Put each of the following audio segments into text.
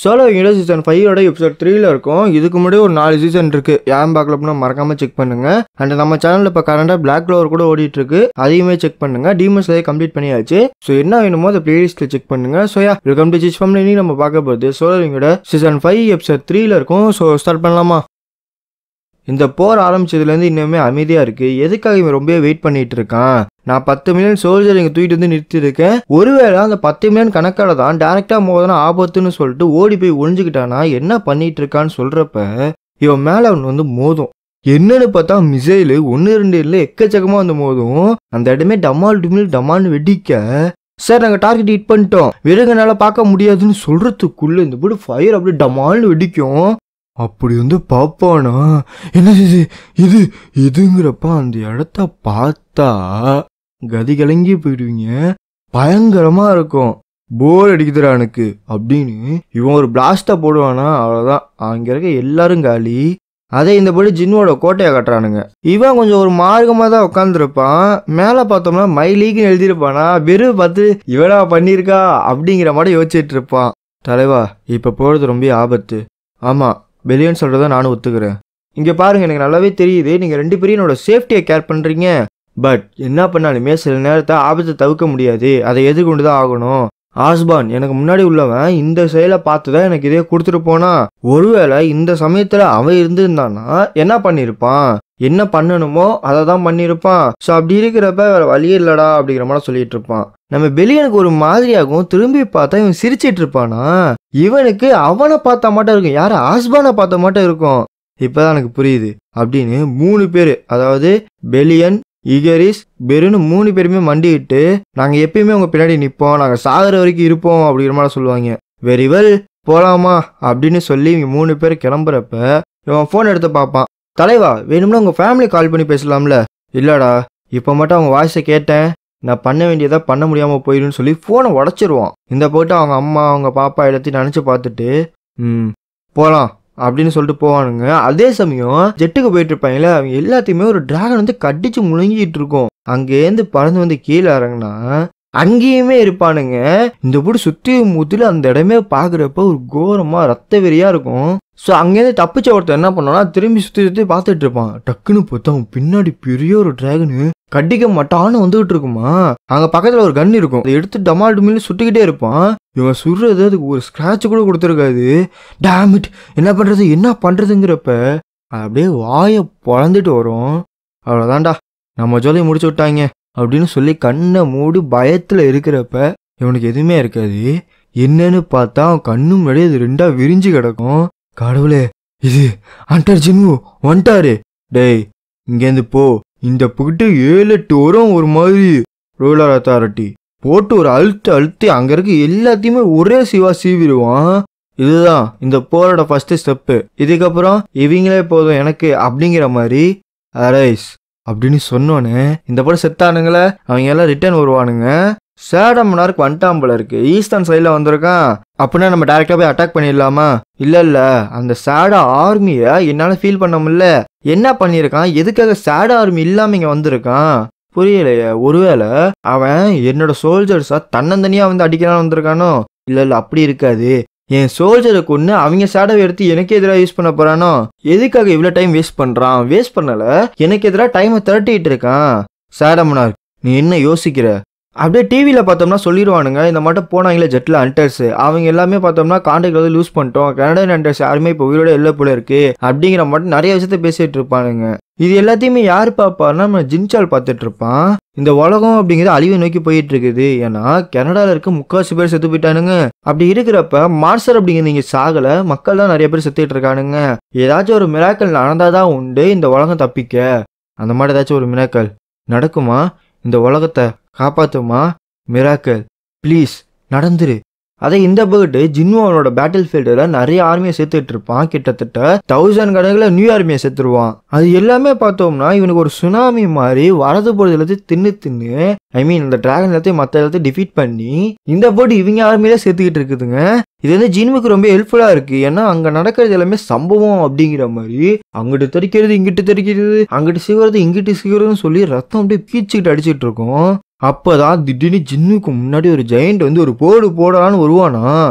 Solo விங்கடோ season 5 episode 3ல இருக்கும். இதுக்கு முன்னாடி ஒரு 4 சீசன் இருக்கு. ஏன் பார்க்கல அப்படின்னா மறக்காம செக் பண்ணுங்க. அண்ட் நம்ம சேனல்ல இப்போ கரண்டா பிளாக் க்ளோவர் கூட ஓடிட்டு இருக்கு, அதையுமே செக் பண்ணுங்க. டீமன் ஸ்லேயர் கம்ப்ளீட் பண்ணியாச்சு. ஸோ என்ன வேணுமோ அதை பிளேலிஸ்ட்ல செக் பண்ணுங்க. ஸோ வெல்கம் டு சிச் ஃபேமிலி. நம்ம பார்க்க போகிறது சோலோ விங்கடோ சீசன் 5 எபிசோட் 3ல இருக்கும். ஸோ ஸ்டார்ட் பண்ணலாமா? இந்த போர் ஆரம்பிச்சதுலேருந்து இன்னுமே அமைதியாக இருக்குது. எதுக்காக இவன் ரொம்ப வெயிட் பண்ணிட்டு இருக்கான்? நான் 10 மில்லியன் சோல்ஜர் இங்கே தூக்கிட்டு வந்து நிறுத்திருக்கேன். ஒருவேளை அந்த 10 மில்லியன் கணக்கால தான் டேரெக்டாக மோதனா ஆபத்துன்னு சொல்லிட்டு ஓடி போய் ஒழிஞ்சுக்கிட்டானா என்ன பண்ணிட்டு இருக்கான்னு சொல்கிறப்ப இவன் மேலே அவன் வந்து மோதும். என்னன்னு பார்த்தா மிசைலு 1-2 இல்லை எக்கச்சக்கமாக வந்து மோதும். அந்த இடமே டமால் டுமில் டமால்னு வெடிக்க, சார் நாங்கள் டார்கெட் ஹிட் பண்ணிட்டோம், விறகுனால பார்க்க முடியாதுன்னு சொல்கிறதுக்குள்ளே இந்த போட்டு ஃபயர் அப்படியே டமால்னு வெடிக்கும். அப்படி வந்து பார்ப்பானா, என்ன இது இதுங்கிறப்ப அந்த இடத்த பார்த்தா கதி கலங்கி போயிடுவீங்க. பயங்கரமா இருக்கும். போர் அடிக்குதுடா எனக்கு அப்படின்னு இவன் ஒரு பிளாஸ்டா போடுவானா, அவ்வளோதான், அங்கே இருக்க எல்லாரும் காலி. அதே இந்த படி ஜின்னோட கோட்டையை கட்டுறானுங்க. இவன் கொஞ்சம் ஒரு மார்க்கமாக தான் உட்காந்துருப்பான். மேலே பார்த்தோம்னா மை லீக்னு எழுதியிருப்பானா, வெறும் பார்த்து இவனா பண்ணியிருக்கா அப்படிங்கிற மாதிரி யோசிச்சுட்டு இருப்பான். தலைவா இப்போ போகிறது ரொம்ப ஆபத்து. ஆமாம், பெலியன் சொல்கிறத நானும் ஒத்துக்கிறேன். இங்கே பாருங்கள், எனக்கு நல்லாவே தெரியுது நீங்கள் 2 பேரும் என்னோட சேஃப்டியை கேர் பண்ணுறீங்க. பட் என்ன பண்ணாலுமே சில நேரத்தை ஆபத்தை தவிர்க்க முடியாது, அதை எதிர்கொண்டு தான் ஆகணும். ஆஸ்பான் எனக்கு முன்னாடி உள்ளவன் இந்த செயலை பார்த்து தான் எனக்கு இதே கொடுத்துட்டு போனா. ஒருவேளை இந்த சமயத்தில் அவன் இருந்திருந்தான்னா என்ன பண்ணியிருப்பான்? என்ன பண்ணணுமோ அதை தான் பண்ணியிருப்பான். ஸோ அப்படி இருக்கிறப்ப வேற வழியே இல்லடா அப்படிங்கிற மாதிரி சொல்லிட்டு இருப்பான். நம்ம பெலியனுக்கு ஒரு மாதிரியாகும். திரும்பி பார்த்தா இவன் சிரிச்சிட்டு இருப்பானா, இவனுக்கு அவனை பார்த்தா மட்டும் இருக்கும், யார ஆஸ்பானை பார்த்த மட்டும் இருக்கும். இப்போதான் எனக்கு புரியுது அப்படின்னு 3 பேர், அதாவது பெலியன், இகரிஸ், பெருன்னு 3 பேருமே மண்டிக்கிட்டு நாங்கள் எப்பயுமே உங்கள் பின்னாடி நிற்போம், நாங்கள் சாகிற வரைக்கும் இருப்போம் அப்படிங்கிற மாதிரி சொல்லுவாங்க. வெரி வெல், போகலாமா அப்படின்னு சொல்லி இவங்க 3 பேர் கிளம்புறப்ப இவன் ஃபோன் எடுத்து பார்ப்பான். தலைவா வேணும்னா உங்கள் ஃபேமிலி கால் பண்ணி பேசலாம்ல. இல்லைடா, இப்போ மட்டும் அவங்க வாய்ஸை கேட்டேன், நான் பண்ண வேண்டியதாக பண்ண முடியாமல் போயிடுன்னு சொல்லி ஃபோனை உடச்சிருவான். இந்த போட்டு அவங்க அம்மா அவங்க பாப்பா எல்லாத்தையும் நினச்சி பார்த்துட்டு போகலாம் அப்படின்னு சொல்லிட்டு போவானுங்க. அதே சமயம் ஜெட்டுக்கு போயிட்டு இருப்பாங்களே, அவங்க எல்லாத்தையுமே ஒரு டிராகன் வந்து கடிச்சு முழுங்கிட்டு இருக்கும். அங்கேருந்து பறந்து வந்து கீழே இறங்கினா அங்கேயுமே இருப்பானுங்க. இந்த போட்டு சுற்றி முத்துல அந்த இடமே பார்க்குறப்ப ஒரு கோரமா ரத்த வெறியா இருக்கும். ஸோ அங்கேருந்து தப்பிச்ச ஒருத்தர் என்ன பண்ணோன்னா திரும்பி சுற்றி பார்த்துட்டு இருப்பான். டக்குன்னு பார்த்தா அவன் பின்னாடி பெரிய ஒரு டிராகனு கடிக்க மாட்டான்னு வந்துகிட்டு இருக்குமா. அங்கே பக்கத்தில் ஒரு கன் இருக்கும், அதை எடுத்து டமால் டுமில்னு சுட்டுக்கிட்டே இருப்பான். இவன் சுடுறது அதுக்கு ஒரு ஸ்க்ராட்ச் கூட கொடுத்துருக்காது. டேமிட், என்ன பண்ணுறதுங்கிறப்ப அப்படியே வாயை பொழந்துட்டு வரும். அவ்வளோதான்டா, நம்ம ஜோலியை முடிச்சு விட்டாங்க அப்படின்னு சொல்லி கண்ணை மூடி பயத்தில் இருக்கிறப்ப இவனுக்கு எதுவுமே இருக்காது. என்னன்னு பார்த்தா அவன் கண்ணு முன்னாடி அது 2ஆ விரிஞ்சு கிடக்கும். கடவுளே, இது அண்டர் ஜின்னு வந்துட்டாரு. டேய் இங்கேருந்து போ, இந்த புகிட்டு 7-8 வரும் ஒரு மாதிரி ரூலர் அத்தாரிட்டி போட்டு ஒரு அழுத்தி அங்கே இருக்க எல்லாத்தையுமே ஒரே சீவிடுவான். இதுதான் இந்த போரோட ஃபர்ஸ்ட் ஸ்டெப்பு. இதுக்கப்புறம் இவங்களே போதும் எனக்கு அப்படிங்கிற மாதிரி அரைஸ் அப்படின்னு சொன்னோன்னே இந்த படம் செத்தானுங்களே அவங்க எல்லாம் ரிட்டர்ன் வருவானுங்க. சேடம் மனார்க் வந்துட்டான் போல இருக்கு, ஈஸ்டர்ன் சைடில் வந்திருக்கான். அப்படின்னா நம்ம டேரெக்டாக போய் அட்டாக் பண்ணிடலாமா? இல்லை, அந்த சேடா ஆர்மியை என்னால் ஃபீல் பண்ண முடியல. என்ன பண்ணியிருக்கான், எதுக்காக சேடா ஆர்மி இல்லாமல் இங்கே வந்திருக்கான் புரியலையே. ஒருவேளை அவன் என்னோட சோல்ஜர்ஸா தன்னந்தனியாக வந்து அடிக்கிறான்னு வந்திருக்கானோ? இல்லை அப்படி இருக்காது, என் சோல்ஜரை கொண்டு அவங்க சேடாவை எடுத்து எனக்கு எதிராக யூஸ் பண்ண போறானோ? எதுக்காக இவ்வளோ டைம் வேஸ்ட் பண்ணுறான்? வேஸ்ட் பண்ணல, எனக்கு எதிராக டைமை திரட்டிக்கிட்டு இருக்கான். சேடம் மனார்க் நீ என்ன யோசிக்கிற? அப்படியே டிவியில் பார்த்தோம்னா சொல்லிடுவானுங்க, இந்த மட்டும் போனாங்களே ஜெட்டில் ஹண்டர்ஸ் அவங்க எல்லாமே பார்த்தோம்னா கான்டாக்ட் வந்து லூஸ் பண்ணிட்டோம், கனடியன் ஹண்டர்ஸ் யாருமே இப்போ உயிரோட எல்லை போல இருக்கு அப்படிங்கிற மட்டும் நிறைய விஷயத்த பேசிட்டு இருப்பானுங்க. இது எல்லாத்தையுமே யார் பார்ப்பாருன்னா நம்ம ஜின்சால் பார்த்துட்டு இருப்பான். இந்த உலகம் அப்படிங்கிறது அழிவை நோக்கி போயிட்டு இருக்குது. ஏன்னா கனடாவில் இருக்க 3/4 பேர் செத்து போயிட்டானுங்க. அப்படி இருக்கிறப்ப மார்சர் அப்படிங்கிறது இங்கே சாகலை, மக்கள் தான் நிறைய பேர் செத்துட்டு இருக்கானுங்க. ஏதாச்சும் ஒரு மிராக்கல் நடந்தாதான் உண்டு இந்த உலகம் தப்பிக்க. அந்த மாதிரி ஏதாச்சும் ஒரு மிராக்கல் நடக்குமா? இந்த உலகத்தை காப்பாத்துமா மிராக்கல்? ப்ளீஸ் நடந்துரு. அதை இந்த பேர்டு ஜின்னு அவனோட பேட்டில் ஃபீல்டில் நிறைய ஆர்மியை சேர்த்துட்டு இருப்பான். கிட்டத்தட்ட 1000 கணக்கில் நியூ ஆர்மியை சேர்த்துருவான். அது எல்லாமே பார்த்தோம்னா இவனுக்கு ஒரு சுனாமி மாதிரி வரது போகிறது எல்லாத்தையும் தின்னு இந்த டிராகன் எல்லாத்தையும் மற்ற எல்லாத்தையும் டிஃபீட் பண்ணி இந்த பேர்டு இவங்க ஆர்மியில சேர்த்துக்கிட்டு இருக்குதுங்க. இது வந்து ஜின்னுக்கு ரொம்ப ஹெல்ப்ஃபுல்லாக இருக்குது. ஏன்னா அங்கே நடக்கிறது எல்லாமே சம்பவம் அப்படிங்கிற மாதிரி அங்கிட்டு தெரிக்கிறது இங்கிட்டு தெரிக்கிறது, அங்கிட்டு சீவுறது இங்கிட்டு சீவுறதுன்னு சொல்லி ரத்தம் அப்படியே பீச்சிக்கிட்டு அடிச்சுட்டு இருக்கும். அப்பதான் திடீர்னு ஜின்னுக்கு முன்னாடி ஒரு ஜெயண்ட் வந்து ஒரு போடு போடலான்னு வருவானா,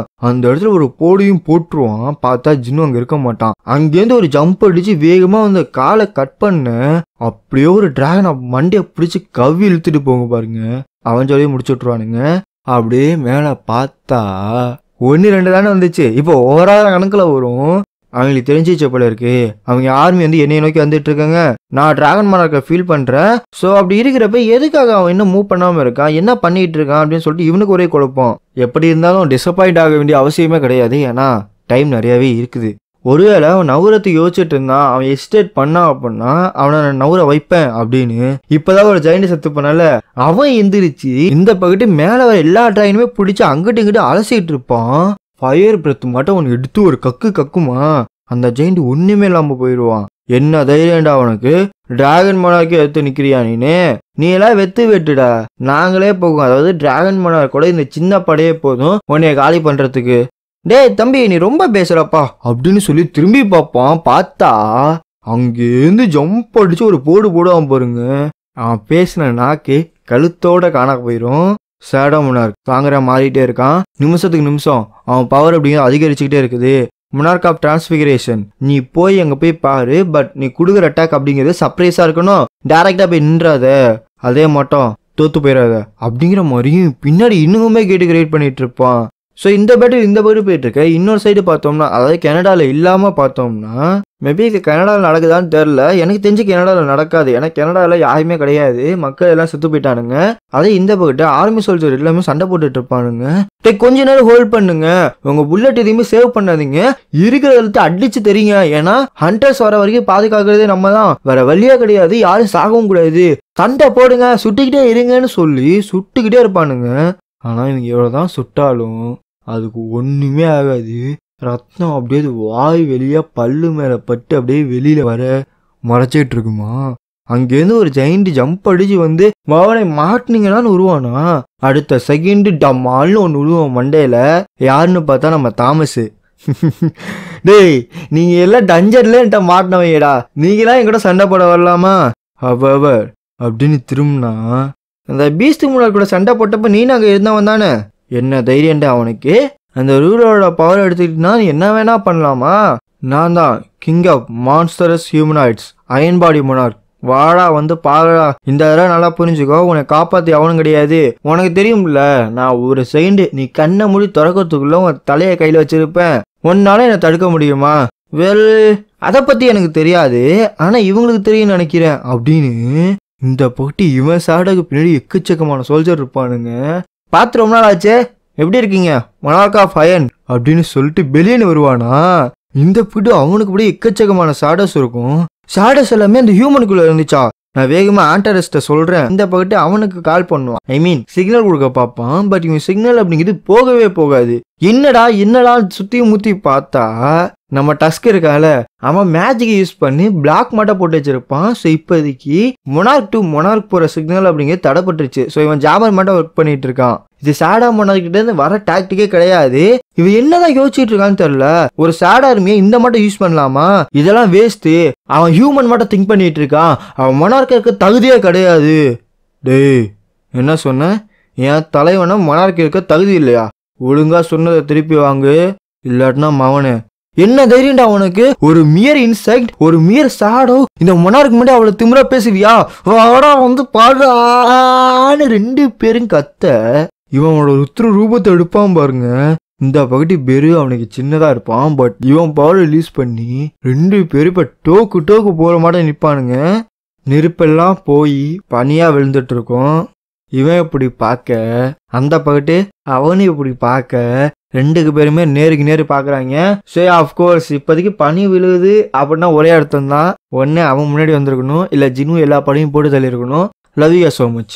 அந்த இடத்துல ஒரு போடையும் போட்டுருவான். பார்த்தா ஜின்னு அங்க இருக்க மாட்டான். அங்கேருந்து ஒரு ஜம்ப் அடிச்சு வேகமா வந்து காலை கட் பண்ண அப்படியே ஒரு டிராகன் மண்டைய பிடிச்சு கவ்வி இழுத்துட்டு போங்க பாருங்க. அவன் சொல்லி முடிச்சு விட்டுருவானுங்க. அப்படியே மேல பார்த்தா 1 2 தானே வந்துச்சு. இப்போ ஓவரால் கணக்குல வரும். அவங்களுக்கு தெரிஞ்சிச்ச போல இருக்கு. அவங்க ஆர்மி வந்து என்னைய நோக்கி வந்துட்டு இருக்காங்க. நான் டிராகன் மார்க்கை ஃபீல் பண்றேன். ஸோ அப்படி இருக்கிறப்ப எதுக்காக அவன் இன்னும் மூவ் பண்ணாம இருக்கான், என்ன பண்ணிட்டு இருக்கான் அப்படின்னு சொல்லிட்டு இவனுக்கு ஒரே குழப்பம். எப்படி இருந்தாலும் டிசப்பாயிண்ட் ஆக வேண்டிய அவசியமே கிடையாது. ஏன்னா டைம் நிறையவே இருக்குது. ஒருவேளை அவன் நவுரத்துக்கு யோசிச்சுட்டு இருந்தான், அவன் எஸ்டேட் பண்ணான் அப்படின்னா அவனை நான் நவுர வைப்பேன் அப்படின்னு. இப்பதான் ஒரு ஜெயண்ட் செத்து பண்ணல, அவன் எந்திரிச்சு இந்த பக்கத்து மேல வர எல்லா டிராகனுமே பிடிச்சி அங்கிட்டு இங்கிட்டு அலசிட்டு இருப்பான். ஃபயர் பிரெத் மட்டும் அவன் எடுத்து ஒரு கக்குமா, அந்த ஜெயண்ட் ஒண்ணுமே இல்லாம போயிடுவான். என்ன தைரியம்டா அவனுக்கு, டிராகன் மோனார்க்கே எடுத்து நிக்கிறியா நீ எல்லாம் வெட்டுடா, நாங்களே போகும். அதாவது டிராகன் மோனார் கூட இந்த சின்ன படையே போதும் உன்னைய காலி பண்றதுக்கு. டேய் தம்பி நீ ரொம்ப பேசுறப்பா அப்படின்னு சொல்லி திரும்பி பார்ப்பான். பார்த்தா அங்கேருந்து ஜம்ப் அடிச்சு ஒரு போடுவான் பாருங்க. அவன் பேசின நாக்கு கழுத்தோட காண போயிரும். ஷேடோ மோனார்க் தாங்குற மாறிட்டே இருக்கான். நிமிஷத்துக்கு நிமிஷம் அவன் பவர் அப்படிங்கிறது அதிகரிச்சுக்கிட்டே இருக்குது. மோனார்க் ஆஃப் டிரான்ஸ்பிகரேஷன், நீ போய் அங்க போய் பாரு. பட் நீ கொடுக்குற அட்டாக் அப்படிங்கிறது சர்ப்ரைஸா இருக்கணும். டைரக்டா போய் நின்றாத, அதே மட்டும் தோத்து போயிடாத அப்படிங்கிற மாதிரியும் பின்னாடி இன்னுமே கேட்டு கிரியேட் பண்ணிட்டு இருப்பான். ஸோ இந்த பேட்டு போயிட்டு இருக்க. இன்னொரு சைடு பார்த்தோம்னா, அதாவது கனடாவில் இல்லாமல் பார்த்தோம்னா, மேபி இது கனடாவில் நடக்குதான்னு தெரில. எனக்கு தெரிஞ்சு கனடாவில் நடக்காது. ஏன்னா கனடாவில் யாருமே கிடையாது, மக்கள் எல்லாம் செத்து போயிட்டானுங்க. அதே இந்த பக்கத்து ஆர்மி சோல்ஜர் எல்லாமே சண்டை போட்டுட்டு இருப்பானுங்க. கொஞ்ச நேரம் ஹோல்ட் பண்ணுங்க, உங்க புல்லட் எதையுமே சேவ் பண்ணாதீங்க, இருக்கிறத அடிச்சு தெரியுங்க. ஏன்னா ஹண்டர்ஸ் வர வரைக்கும் பாதுகாக்கிறதே நம்ம தான், வேற வழியா கிடையாது, யாரும் சாகவும் கூடாது, சண்டை போடுங்க, சுட்டுக்கிட்டே இருங்கன்னு சொல்லி சுட்டுக்கிட்டே இருப்பானுங்க. ஆனா இவங்க எவ்வளவுதான் சுட்டாலும் அதுக்கு ஒண்ணுமே ஆகாது. ரத்தம் அப்படியே வாய் வெளியே பல்லு மேல பட்டு அப்படியே வெளியில வர மறைச்சிட்டு இருக்குமா. அங்கேருந்து ஒரு ஜெயண்ட் ஜம்ப் அடிச்சு வந்து மவனை மாட்டினீங்கன்னு உருவானா, அடுத்த செகண்ட் டம்மால்னு ஒன்று உருவான் மண்டையில. யாருன்னு பார்த்தா நம்ம தாமஸ். டேய் நீங்க எல்லாம் டஞ்சர்ல என்கிட்ட மாட்டினவையடா, நீங்களாம் என்கிட்ட சண்டை போட வரலாமா அப்படின்னு திரும்பினா, அந்த பீஸ்ட் முன்னாடி கூட சண்டை போட்டப்ப நீ அங்கே இருந்தவன் தானே, என்ன தைரியண்டா அவனுக்கு, அந்த ரூலரோட பவர் எடுத்துக்கிட்டா என்ன வேணா பண்ணலாமா. நான் தான் king of monstrous humanoids, iron body monarch. வாடா வந்து பாருடா, இந்த தடவை நல்லா புரிஞ்சுக்கோ, உன்னை காப்பாற்றி அவனும் கிடையாது. உனக்கு தெரியும்ல, நான் ஒரு செகண்ட் நீ கண்ணை மூடி திறக்கிறதுக்குள்ள உன் தலையை கையில் வச்சிருப்பேன், உன்னால என்னை தடுக்க முடியுமா. வெல் அதை பற்றி எனக்கு தெரியாது, ஆனால் இவங்களுக்கு தெரியும் நினைக்கிறேன் அப்படின்னு. இந்த போட்டி இவன் சாடக்கு பின்னாடி எக்கச்சக்கமான சோல்ஜர் இருப்பானுங்க. பார்த்து ரொம்ப நாள் ஆச்சே, எப்படி இருக்கீங்க மோனார்க் ஆஃப் அயன் அப்படின்னு சொல்லிட்டு பெலியன் வருவானா. இந்த போட்டு அவனுக்கு அப்படியே எக்கச்சக்கமான ஷாடோஸ் இருக்கும். ஷாடோஸ் எல்லாமே அந்த ஹியூமனுக்குள்ள இருந்துச்சா. நான் வேகமா ஆண்டரஸ்ட சொல்றேன், இந்த பக்கத்து அவனுக்கு கால் பண்ணுவான், ஐ மீன் சிக்னல் கொடுக்க பார்ப்பான். பட் இவன் சிக்னல் அப்படிங்கிறது போகவே போகாது. என்னடா சுத்தி முத்தி பார்த்தா நம்ம டஸ்க் இருக்கால, அவன் மேஜிக் யூஸ் பண்ணி பிளாக் மட்டும் போட்டு வச்சிருப்பான். ஸோ இப்போதைக்கு மோனார்க் டு மோனார்க் போற சிக்னல் அப்படிங்கிறது தடைப்பட்டுருச்சு. ஸோ இவன் ஜாமர் மட்டும் ஒர்க் பண்ணிட்டு இருக்கான். இது சேடா மோனார்க் கிட்ட இருந்து வர டாக்டிக்கே கிடையாது. இவன் என்னதான் யோசிச்சுட்டு இருக்கான்னு தெரியல. ஒரு சேட் ஆர்மியை இந்த மட்டும் யூஸ் பண்ணலாமா, இதெல்லாம் வேஸ்ட். அவன் ஹியூமன் மட்டும் திங்க் பண்ணிட்டு இருக்கான், அவன் மோனார்க் இருக்க தகுதியே கிடையாது. டேய் என்ன சொன்ன, என் தலைவனை மோனார்க் இருக்க தகுதி இல்லையா, ஒழுங்கா சொன்னதை திருப்பி வாங்கு, இல்லாட்டினா மவனு. என்ன தைரியம்டா அவனுக்கு, ஒரு மியர் இன்செக்ட், ஒரு மியர் ஷாடோ, இந்த மோனார்க் முன்னாடி அவளை திமிரா பேசுவியா, வாடா வந்து பாடுறான்னு 2 பேரும் கத்த. இவனோட ருத்ர ரூபத்தை எடுப்பான் பாருங்க. இந்த பகுதி பேரு அவனுக்கு சின்னதா இருப்பான். பட் இவன் பவர் ரிலீஸ் பண்ணி 2 பேரும் இப்ப டோக்கு போற மாதிரி நிற்பானுங்க. நெருப்பெல்லாம் போய் பனியா விழுந்துட்டு இருக்கும். இவன் இப்படி பார்க்க, அந்த பக்கத்து அவனும் இப்படி பார்க்க, 2 பேருமே நேருக்கு நேரு பாக்குறாங்க. ஸோ ஆஃப்கோர்ஸ் இப்போதைக்கு பனி விழுகுது அப்படின்னா ஒரே அர்த்தம் தான், ஒன்னு அவன் முன்னாடி வந்திருக்கணும், இல்ல ஜின்னு எல்லா படையும் போட்டு தள்ளி இருக்கணும். Love you so much.